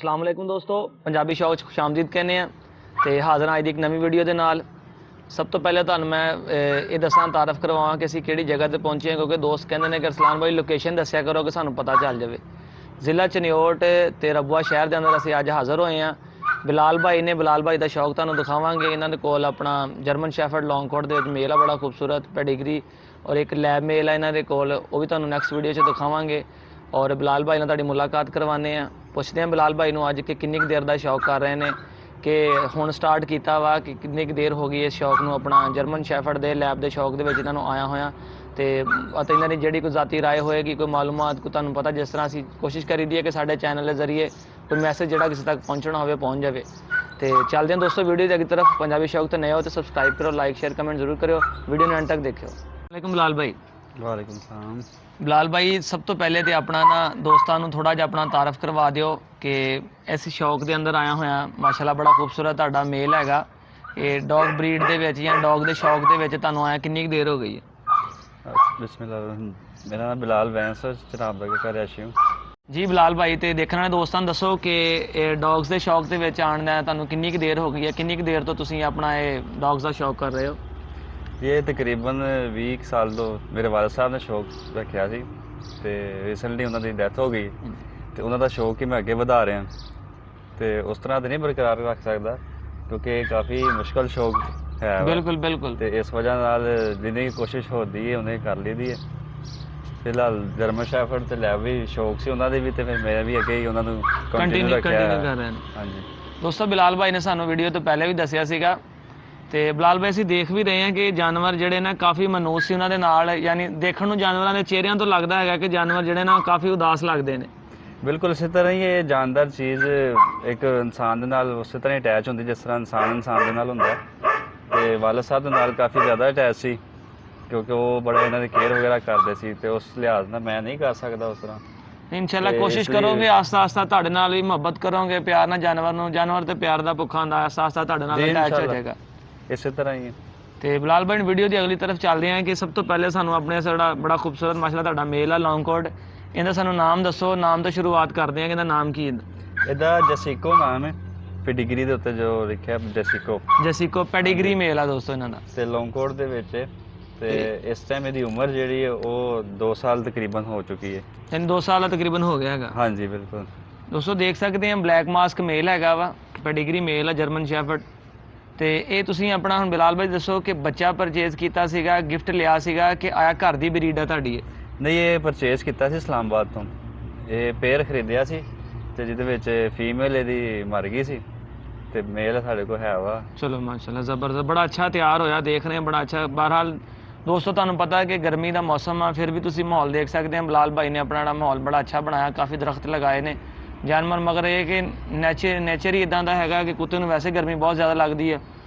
अस्सलाम वालेकुम दोस्तों, पंजाबी शौक खुशामदीद कहने हैं तो हाज़र आज एक नवी वीडियो के नाल। सब तो पहले तुहानूं मैं ये दसां तारफ करवावां कि असीं किहड़ी जगह ते पहुंचे हैं, क्योंकि दोस्त कहंदे ने कि अरसलान भाई लोकेशन दस्सिया करो कि सानूं पता चल जाए। ज़िला चनियोट ते रबुआ शहर के अंदर असीं अज हाज़र होए हैं। बिलाल भाई ने, बिलाल भाई का शौक तुहानूं दिखावांगे। इन्हां दे कोल अपना जर्मन शैफर्ड लॉन्ग कोट दे विच मेल है बड़ा खूबसूरत पेडिग्री, और एक लैब मेल है इन्हां दे कोल, वो भी तुहानूं नैक्सट वीडियो च दिखावांगे। और बिलाल भाई नाल तुहाडी मुलाकात करवाने हैं। पुछते हैं बिलाल भाई नूं अज कि किन्नी कुछ देर का शौक कर रहे हैं, कि हुण स्टार्ट किया वा कि किन्नी कुछ देर हो गई इस शौक नूं अपना जर्मन शैफर्ड दे लैब के शौक दे विच इन्हां नूं आया होया। तो इन्हां दी जिहड़ी कोई ज़ाती राय होएगी, कोई मालूमात, कोई तुहानूं पता जिस तरह असीं कोशिश करी दी है कि साडे चैनल के जरिए कोई मैसेज जिहड़ा किसी तक पहुँचना होवे पहुँच जाए। तो चलते हैं दोस्तों वीडियो की अगली तरफ। पंजाबी शौक तो नए हो तो सबसक्राइब करो, लाइक शेयर कमेंट जरूर करो, वीडियो ने एंड तक देखियो। वालेकुम बिलाल भाई। वालेकुम सलाम। बिलाल भाई सब तो पहले तो अपना ना दोस्तों को थोड़ा जिहा अपना तारफ करवा दिओ कि इस शौक के अंदर आया होया। माशाल्लाह बड़ा खूबसूरत तुहाडा मेल हैगा। ये डॉग ब्रीड दे विच या डॉग के शौक के विच तुहानूं आया किन्नी देर हो गई है? बिस्मिल्लाह। मेरा नाम बिलाल बैंस चनाब के घर रैशी हूँ जी बिलाल भाई, तो देखने वाले दोस्तों को दसो कि डॉग्स के शौक के विच आण दा तुहानूं किन्नी देर हो गई है, किन्नी देर तो तुसीं अपना ये डॉग्स का शौक कर रहे हो? ये तकरीबन 20 साल तो मेरे वालद साहब ने शौक रखा सी, तो रिसेंटली उन्होंने डैथ हो गई, तो उन्होंने शौक ही मैं अगे वधा रहा। तो उस तरह तो नहीं बरकरार रख सकता, क्योंकि काफ़ी मुश्किल शौक है। बिल्कुल बिल्कुल। तो इस वजह नाल जिन्नी कुशिश होती है उन्हें कर ली दी है। फिलहाल जर्मन शैफर्ड ते लैब भी शौक से उन्होंने भी, तो फिर मैं भी अगे ही उन्होंने कंटिन्यू कंटिन्यू कर रहे हैं। हाँ जी दोस्तों बिलाल भाई ने सानू वीडियो तो पहले भी दसिया सीगा, तो बिलाल भाई असीं देख भी रहे हैं कि जानवर जिहड़े ने काफ़ी मनूस सी उन्हां दे नाल, यानी देखण नूं जानवरां दे चेहरिਆਂ तो लगता है कि जानवर जिहड़े ना काफ़ी उदास लगते हैं। बिल्कुल इसी तरह ही ये जानदार चीज़ एक इंसान दे नाल उस तरह अटैच होंदी जिस तरह इंसान दे नाल हुंदा है। ते वालद साहब दे नाल काफ़ी ज़्यादा अटैच सी, क्योंकि वो बड़ा इन्हां दी केयर वगैरह करदे सी, ते उस लिहाज नाल मैं नहीं कर सकदा उस तरह। इंशाल्लाह ते कोशिश इसलिए करोगे आस्ता आस्ता तुहाडे नाल भी मुहब्बत करोगे, प्यार नाल जानवर नूं, जानवर ते प्यार दा भुक्खा हुंदा, आस्ता आस्ता तुहाडे नाल जी अटैच हो इंशाल्लाह जाएगा। इसी तरह ही है। तो बिलाल भाई वीडियो की अगली तरफ चल रहे हैं कि सब तो पहले सानू अपने बड़ा खूबसूरत माशाल्लाह तुहाडा मेल है लॉन्ग कोट, इहदा सानू नाम दसो। नाम तो शुरुआत करते हैं कि इहदा नाम की है? ਇਹਦਾ ਜੈਸਿਕੋ ਨਾਮ ਹੈ, ਪੈਡੀਗਰੀ ਦੇ ਉੱਤੇ ਜੋ ਲਿਖਿਆ ਜੈਸਿਕੋ। जैसिको पेडिग्री मेल है दोस्तों इन्हां दा। ਤੇ ਲੌਂਗਕੋਟ ਦੇ ਵਿੱਚ ਹੈ, ਤੇ ਇਸ ਟਾਈਮ ਇਹਦੀ ਉਮਰ ਜਿਹੜੀ ਹੈ ਉਹ 2 ਸਾਲ ਤਕਰੀਬਨ ਹੋ ਚੁੱਕੀ ਹੈ। यानी 2 साल तकरीबन हो गया है। ਹਾਂਜੀ ਬਿਲकुल। दोस्तों देख सकते हैं ब्लैक मास्क मेल हैगा वा, पेडिग्री मेल है जर्मन शैफर्ड। तो ये तुसीं अपना हुण बिलाल भाई दसो कि बच्चा परचेज किया सीगा, गिफ्ट लिया सीगा कि आया घर दी ब्रीड है तुहाडी? ਨਹੀਂ ਇਹ ਪਰਚੇਸ ਕੀਤਾ ਸੀ ਇਸਲਾਮਾਬਾਦ ਤੋਂ। ਇਹ ਪੇਅਰ ਖਰੀਦਿਆ ਸੀ, ਤੇ ਜਿਹਦੇ ਵਿੱਚ ਫੀਮੇਲ ਇਹਦੀ ਮਰ ਗਈ ਸੀ, ਤੇ ਮੇਲ ਸਾਡੇ ਕੋਲ ਹੈ ਵਾ। चलो माशाल्लाह ज़बरदस्त, बड़ा अच्छा तैयार होया, देख रहे हैं बड़ा अच्छा। बहरहाल दोस्तों तुहानूं पता है कि गर्मी का मौसम है, फिर भी तुसीं माहौल देख सकते हैं। बिलाल भाई ने अपना जिहड़ा माहौल बड़ा अच्छा बनाया, काफ़ी दरख्त लगाए ने जानवर, मगर ये कि नेचर ही इदां दा हैगा कि कुत्ते नूं वैसे गर्मी बहुत ज़्यादा लगती है।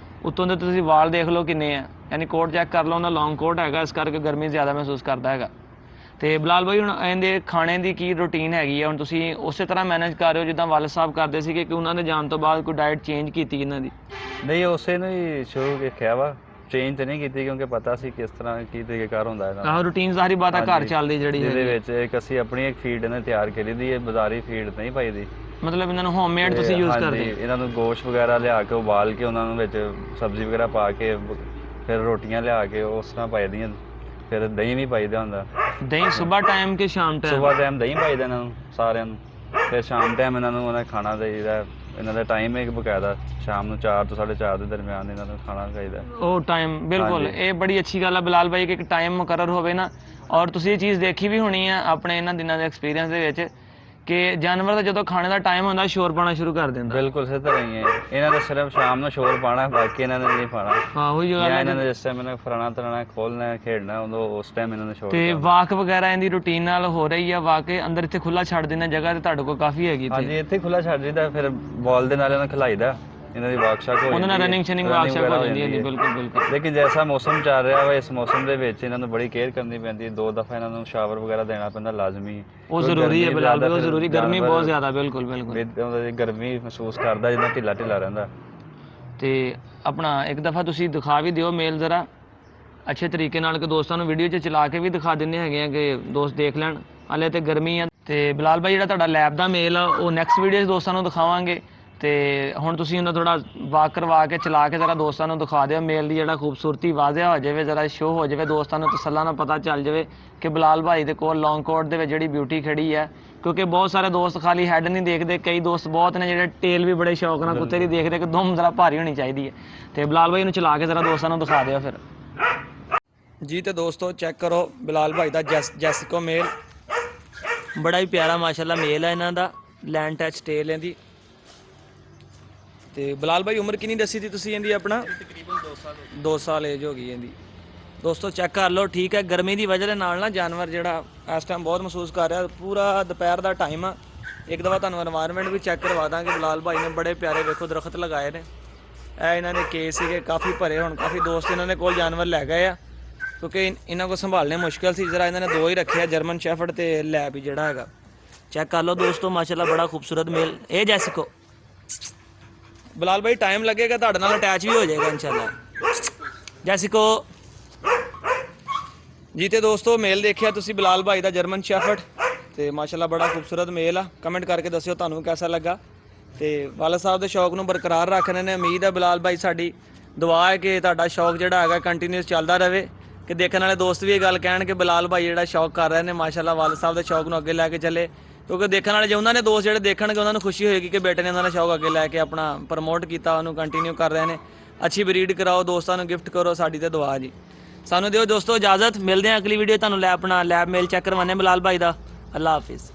उत्तों दे तुसीं वाल देख लो किन्ने है, यानी कोट चैक कर लो, उन्होंने लॉन्ग कोट हैगा, इस करके गर्मी ज़्यादा महसूस करता है। तो बिलाल भाई हुण इहदे खाने की की रूटीन हैगी है, हुण तुसीं उस तरह मैनेज कर रहे हो जिद्दां वालद साहब करते सी कि उन्होंने जान तो बाद कोई डाइट चेंज की इन्हां दी? ਨਹੀਂ ਉਸੇ ਨੂੰ ਹੀ ਸ਼ੁਰੂ ਰੱਖਿਆ ਵਾ, ਚੇਂਜ ਤੇ ਨਹੀਂ ਕੀਤੀ, ਕਿਉਂਕਿ ਪਤਾ ਸੀ ਕਿਸ ਤਰ੍ਹਾਂ ਕੀ ਤਰੀਕੇਕਾਰ ਹੁੰਦਾ ਇਹਦਾ। ਆਹ ਰੂਟੀਨ ਸਾਰੀ ਬਾਤਾਂ ਘਰ ਹਾਂਜੀ। ਚੱਲਦੀ ਜਿਹੜੀ ਜਿਹਦੇ ਹੈਗੀ, ਵਿੱਚ ਇੱਕ ਅਸੀਂ ਆਪਣੀ ਇੱਕ ਫੀਡ ਇਹਨਾਂ ਤਿਆਰ ਕਰੀ ਦੀ ਹੈ, ਬਾਜ਼ਾਰੀ ਫੀਡ ਨਹੀਂ ਪਾਈ ਦੀ। ਮਤਲਬ ਇਹਨਾਂ ਨੂੰ ਹੋਮਮੇਡ ਤੇ ਤੁਸੀਂ ਯੂਜ਼ ਹਾਂਜੀ, ਕਰਦੇ? ਇਹਨਾਂ ਨੂੰ ਗੋਸ਼ਤ ਵਗੈਰਾ ਲਿਆ ਕੇ ਉਬਾਲ ਕੇ ਉਹਨਾਂ ਨੂੰ ਵਿੱਚ ਸਬਜ਼ੀ ਵਗੈਰਾ ਪਾ ਕੇ ਫਿਰ ਰੋਟੀਆਂ ਲਿਆ ਕੇ ਉਸ ਤਰ੍ਹਾਂ ਪਾਈ ਦੀਆਂ। ਫਿਰ ਦਹੀਂ ਵੀ ਪਾਈਦਾ ਹੁੰਦਾ, ਦਹੀਂ ਸਵੇਰ ਟਾਈਮ ਕਿ ਸ਼ਾਮ ਟਾਈਮ? ਸਵੇਰ ਟਾਈਮ ਦਹੀਂ ਪਾਈਦਾ ਇਹਨਾਂ ਨੂੰ ਸਾਰਿਆਂ ਨੂੰ, ਫਿਰ ਸ਼ਾਮ ਟਾਈਮ ਇਹਨਾਂ ਨੂੰ ਉਹਨਾਂ ਖਾਣਾ ਦੇਈਦਾ। ਇਹਨਾਂ ਦਾ ਟਾਈਮ ਹੈ ਇੱਕ ਬਕਾਇਦਾ, ਸ਼ਾਮ ਨੂੰ 4 ਤੋਂ 4:30 ਦੇ ਦਰਮਿਆਨ ਇਹਨਾਂ ਨੂੰ ਖਾਣਾ ਚਾਹੀਦਾ। ਉਹ ਟਾਈਮ ਬਿਲਕੁਲ, ਹਾਂਜੀ। ਇਹ ਬੜੀ ਅੱਛੀ ਗੱਲ ਹੈ ਬਿਲਾਲ ਭਾਈ ਕਿ ਇੱਕ ਟਾਈਮ ਮੁਕਰਰ ਹੋਵੇ ਨਾ। ਔਰ ਤੁਸੀਂ ਇਹ ਚੀਜ਼ ਦੇਖੀ ਵੀ ਹੋਣੀ ਆ ਆਪਣੇ ਇਹਨਾਂ ਦਿਨਾਂ ਦੇ ਐਕਸਪੀਰੀਅੰਸ ਦੇ ਵਿੱਚ ਕਿ ਜਾਨਵਰ ਦਾ ਜਦੋਂ ਖਾਣੇ ਦਾ ਟਾਈਮ ਹੁੰਦਾ ਸ਼ੋਰ ਪਾਉਣਾ ਸ਼ੁਰੂ ਕਰ ਦਿੰਦਾ। ਬਿਲਕੁਲ ਇਸੇ ਤਰ੍ਹਾਂ ਹੀ ਹੈ, ਇਹਨਾਂ ਨੇ ਸਿਰਫ ਸ਼ਾਮ ਨੂੰ ਸ਼ੋਰ ਪਾਉਣਾ, ਬਾਕੀ ਇਹਨਾਂ ਨੇ ਨਹੀਂ ਪਾਉਣਾ। ਹਾਂ ਉਹੀ ਗੱਲ ਜਾਂ ਹੈ ਇਹਨਾਂ ਨੇ ਜਿਸ ਟਾਈਮ ਇਹਨਾਂ ਫਰਾਣਾ ਤਰਾਣਾ ਖੋਲਣਾ ਖੇਡਣਾ ਉਦੋਂ ਉਸ ਟਾਈਮ ਇਹਨਾਂ ਨੇ ਸ਼ੋਰ ਤੇ ਕਰਨਾ। ਵਾਕ ਵਗੈਰਾ ਇਹਦੀ ਰੂਟੀਨ ਨਾਲ ਹੋ ਰਹੀ ਆ? ਵਾਕ ਅੰਦਰ ਇੱਥੇ ਖੁੱਲਾ ਛੱਡ ਦਿੰਦੇ ਜਗ੍ਹਾ ਤੇ ਤੁਹਾਡੇ ਕੋਲ ਕਾਫੀ ਹੈਗੀ ਹਾਂਜੀ ਤੇ ਇੱਥੇ ਖੁੱਲਾ ਛੱਡ ਦਿੱਤਾ, ਫਿਰ ਬਾਲ ਦੇ ਨਾਲ ਇਹਨਾਂ ਨੂੰ ਖਿਲਾਈਦਾ, ਇਹਨਾਂ ਦੀ ਵਾਕਸ਼ਾਕ ਹੋ ਉਹਦੇ ਨਾਲ ਰਨਿੰਗ ਸ਼ਨਿੰਗ ਵਾਕ ਸ਼ਾਕ ਹੋ ਜਾਂਦੀ ਹੈ। ਬਿਲਕੁਲ ਬਿਲਕੁਲ। ਲੇਕਿਨ ਜੈਸਾ ਮੌਸਮ ਚੱਲ ਰਿਹਾ ਵਾ, ਇਸ ਮੌਸਮ ਦੇ ਵਿੱਚ ਇਹਨਾਂ ਨੂੰ ਬੜੀ ਕੇਅਰ ਕਰਨੀ ਪੈਂਦੀ ਹੈ। 2 ਦਫਾ ਇਹਨਾਂ ਨੂੰ ਸ਼ਾਵਰ ਵਗੈਰਾ ਦੇਣਾ ਪੈਂਦਾ ਲਾਜ਼ਮੀ। ਉਹ ਜ਼ਰੂਰੀ ਹੈ ਬਿਲਾਲ ਭਾਈ, ਉਹ ਜ਼ਰੂਰੀ, ਗਰਮੀ ਬਹੁਤ ਜ਼ਿਆਦਾ। ਬਿਲकुल ਬਿਲकुल। ਗਰਮੀ ਮਹਿਸੂਸ ਕਰਦਾ, ਜਿੱਦਾਂ ਢਿੱਲਾ ਢਿੱਲਾ ਰਹਿੰਦਾ। ਤੇ ਆਪਣਾ ਇੱਕ ਦਫਾ ਤੁਸੀਂ ਦਿਖਾ ਵੀ ਦਿਓ ਮੇਲ ਜ਼ਰਾ ਅੱਛੇ ਤਰੀਕੇ ਨਾਲ, ਕਿ ਦੋਸਤਾਂ ਨੂੰ ਵੀਡੀਓ 'ਚ ਚਲਾ ਕੇ ਵੀ ਦਿਖਾ ਦਿੰਦੇ ਹੈਗੇ ਆ ਕਿ ਦੋਸਤ ਦੇਖ ਲੈਣ। ਹਾਲੇ ਤੇ ਗਰਮੀ ਆ ਤੇ ਬਿਲਾਲ ਭਾਈ ਜਿਹੜਾ ਤੁਹਾਡਾ ਲੈਬ ਦਾ ਮੇਲ ਆ ਉਹ ਨੈਕਸਟ ਵੀਡੀਓ 'ਚ ਦੋਸਤਾਂ ਨੂੰ ਦਿਖਾਵਾਂਗੇ। ਤੇ ਹੁਣ ਤੁਸੀਂ ਉਹਨਾਂ ਥੋੜਾ ਵਾਕ ਕਰਵਾ ਕੇ ਚਲਾ ਕੇ ਜ਼ਰਾ ਦੋਸਤਾਂ ਨੂੰ ਦਿਖਾ ਦਿਓ ਮੇਲ ਦੀ ਜਿਹੜਾ ਖੂਬਸੂਰਤੀ ਵਾਜ਼ਿਆ ਹੋ ਜਾਵੇ, ਜ਼ਰਾ ਸ਼ੋਅ ਹੋ ਜਾਵੇ, ਦੋਸਤਾਂ ਨੂੰ ਤਸੱਲਾ ਨਾਲ ਪਤਾ ਚੱਲ ਜਾਵੇ ਕਿ ਬਿਲਾਲ ਭਾਈ ਦੇ ਕੋਲ ਲੌਂਗ ਕੋਟ ਦੇ ਵਿੱਚ ਜਿਹੜੀ ਬਿਊਟੀ ਖੜੀ ਹੈ। ਕਿਉਂਕਿ ਬਹੁਤ ਸਾਰੇ ਦੋਸਤ ਖਾਲੀ ਹੈਡ ਨਹੀਂ ਦੇਖਦੇ, ਕਈ ਦੋਸਤ ਬਹੁਤ ਨੇ ਜਿਹੜੇ ਟੇਲ ਵੀ ਬੜੇ ਸ਼ੌਕ ਨਾਲ ਕੁੱਤੇ ਦੀ ਦੇਖਦੇ ਕਿ ਦੁਮ ਜ਼ਰਾ ਭਾਰੀ ਹੋਣੀ ਚਾਹੀਦੀ ਹੈ। ਤੇ ਬਿਲਾਲ ਭਾਈ ਨੂੰ ਚਲਾ ਕੇ ਜ਼ਰਾ ਦੋਸਤਾਂ ਨੂੰ ਦਿਖਾ ਦਿਓ ਫਿਰ ਜੀ। ਤੇ ਦੋਸਤੋ ਚੈੱਕ ਕਰੋ ਬਿਲਾਲ ਭਾਈ ਦਾ ਜੈਸਿਕੋ ਮੇਲ, ਬੜਾ ਹੀ ਪਿਆਰਾ ਮਾਸ਼ਾਅੱਲਾ ਮੇਲ ਹੈ ਇਹਨਾਂ ਦਾ, ਲੈਂਡ ਟੱਚ ਟੇਲ ਇਹਦੀ। ਤੇ ਬਿਲਾਲ ਭਾਈ ਉਮਰ ਕਿੰਨੀ ਦੱਸੀ ਸੀ ਤੁਸੀਂ ਇਹਦੀ? ਆਪਣਾ ਤਕਰੀਬਨ 2 ਸਾਲ ਏਜ ਹੋ ਗਈ ਇਹਦੀ। ਦੋਸਤੋ ਚੈੱਕ ਕਰ ਲਓ, ਠੀਕ ਹੈ। ਗਰਮੀ ਦੀ ਵਜ੍ਹਾ ਦੇ ਨਾਲ ਨਾ ਜਾਨਵਰ ਜਿਹੜਾ ਇਸ ਟਾਈਮ ਬਹੁਤ ਮਹਿਸੂਸ ਕਰ ਰਿਹਾ। ਪੂਰਾ ਦੁਪਹਿਰ ਦਾ ਟਾਈਮ ਆ। ਇੱਕ ਦਫਾ ਤੁਹਾਨੂੰ এনवायरमेंट ਵੀ ਚੈੱਕ ਕਰਵਾ ਦਾਂਗੇ। ਬਿਲਾਲ ਭਾਈ ਨੇ ਬੜੇ ਪਿਆਰੇ ਵੇਖੋ ਦਰਖਤ ਲਗਾਏ ਨੇ। ਇਹ ਇਹਨਾਂ ਦੇ ਕੇਸ ਸੀਗੇ ਕਾਫੀ ਭਰੇ, ਹੁਣ ਕਾਫੀ ਦੋਸਤ ਇਹਨਾਂ ਦੇ ਕੋਲ ਜਾਨਵਰ ਲੈ ਗਏ ਆ ਕਿਉਂਕਿ ਇਹਨਾਂ ਕੋਲ ਸੰਭਾਲਣੇ ਮੁਸ਼ਕਿਲ ਸੀ। ਜਰਾ ਇਹਨਾਂ ਨੇ 2 ਹੀ ਰੱਖੇ ਆ, ਜਰਮਨ ਸ਼ੈਫਰਡ ਤੇ ਲੈਬ ਹੀ ਜਿਹੜਾ ਹੈਗਾ। ਚੈੱਕ ਕਰ ਲਓ ਦੋਸਤੋ ਮਾਸ਼ਾਅੱਲਾ ਬੜਾ ਖੂਬਸੂਰਤ ਮੇਲ ਇਹ ਜੈਸਿਕੋ। ਬਿਲਾਲ ਭਾਈ ਟਾਈਮ ਲੱਗੇਗਾ, ਤੁਹਾਡੇ ਨਾਲ ਅਟੈਚ ਵੀ ਹੋ ਜਾਏਗਾ ਇਨਸ਼ਾਅੱਲਾ ਜੈਸਿਕੋ ਜੀ। ਤੇ ਦੋਸਤੋ ਮੇਲ ਦੇਖਿਆ ਤੁਸੀਂ ਬਿਲਾਲ ਭਾਈ ਦਾ ਜਰਮਨ ਸ਼ੈਫਰਡ ਤੇ ਮਾਸ਼ਾਅੱਲਾ ਬੜਾ ਖੂਬਸੂਰਤ ਮੇਲ ਆ। ਕਮੈਂਟ ਕਰਕੇ ਦੱਸਿਓ ਤੁਹਾਨੂੰ ਕਿਹਦਾ ਲੱਗਾ। ਤੇ ਵਾਲਦ ਸਾਹਿਬ ਦੇ ਸ਼ੌਕ ਨੂੰ ਬਰਕਰਾਰ ਰੱਖਣੇ ਨੇ। ਉਮੀਦ ਹੈ ਬਿਲਾਲ ਭਾਈ, ਸਾਡੀ ਦੁਆ ਹੈ ਕਿ ਤੁਹਾਡਾ ਸ਼ੌਕ ਜਿਹੜਾ ਹੈਗਾ ਕੰਟੀਨਿਊਸ ਚੱਲਦਾ ਰਹੇ, ਕਿ ਦੇਖਣ ਵਾਲੇ ਦੋਸਤ ਵੀ ਇਹ ਗੱਲ ਕਹਿਣ ਕਿ ਬਿਲਾਲ ਭਾਈ ਜਿਹੜਾ ਸ਼ੌਕ ਕਰ ਰਹੇ ਨੇ ਮਾਸ਼ਾਅੱਲਾ ਵਾਲਦ ਸਾਹਿਬ ਦੇ ਸ਼ੌਕ ਨੂੰ ਅੱਗੇ ਲੈ ਕੇ ਚੱਲੇ। ਕਿਉਂਕਿ ਦੇਖਣ ਵਾਲੇ ਜੇ ਉਹਨਾਂ ਨੇ ਦੋਸਤ ਜਿਹੜੇ ਦੇਖਣਗੇ ਉਹਨਾਂ ਨੂੰ ਖੁਸ਼ੀ ਹੋਏਗੀ ਕਿ ਬੇਟੇ ਨੇ ਉਹਨਾਂ ਦਾ ਸ਼ੌਕ ਅੱਗੇ ਲੈ ਕੇ ਆਪਣਾ ਪ੍ਰਮੋਟ ਕੀਤਾ, ਉਹਨੂੰ ਕੰਟੀਨਿਊ ਕਰ ਰਹੇ ਨੇ। ਅੱਛੀ ਬਰੀਡ ਕਰਾਓ, ਦੋਸਤਾਂ ਨੂੰ ਗਿਫਟ ਕਰੋ, ਸਾਡੀ ਤੇ ਦੁਆ ਜੀ। ਸਾਨੂੰ ਦਿਓ ਦੋਸਤੋ ਇਜਾਜ਼ਤ, ਮਿਲਦੇ ਹਾਂ ਅਗਲੀ ਵੀਡੀਓ ਤੁਹਾਨੂੰ ਲੈ ਆਪਣਾ ਲੈਬ ਮੇਲ ਚੈੱਕ ਕਰਵਾਉਂਦੇ ਬਿਲਾਲ ਭਾਈ ਦਾ। ਅੱਲਾ ਹਾਫਿਜ਼।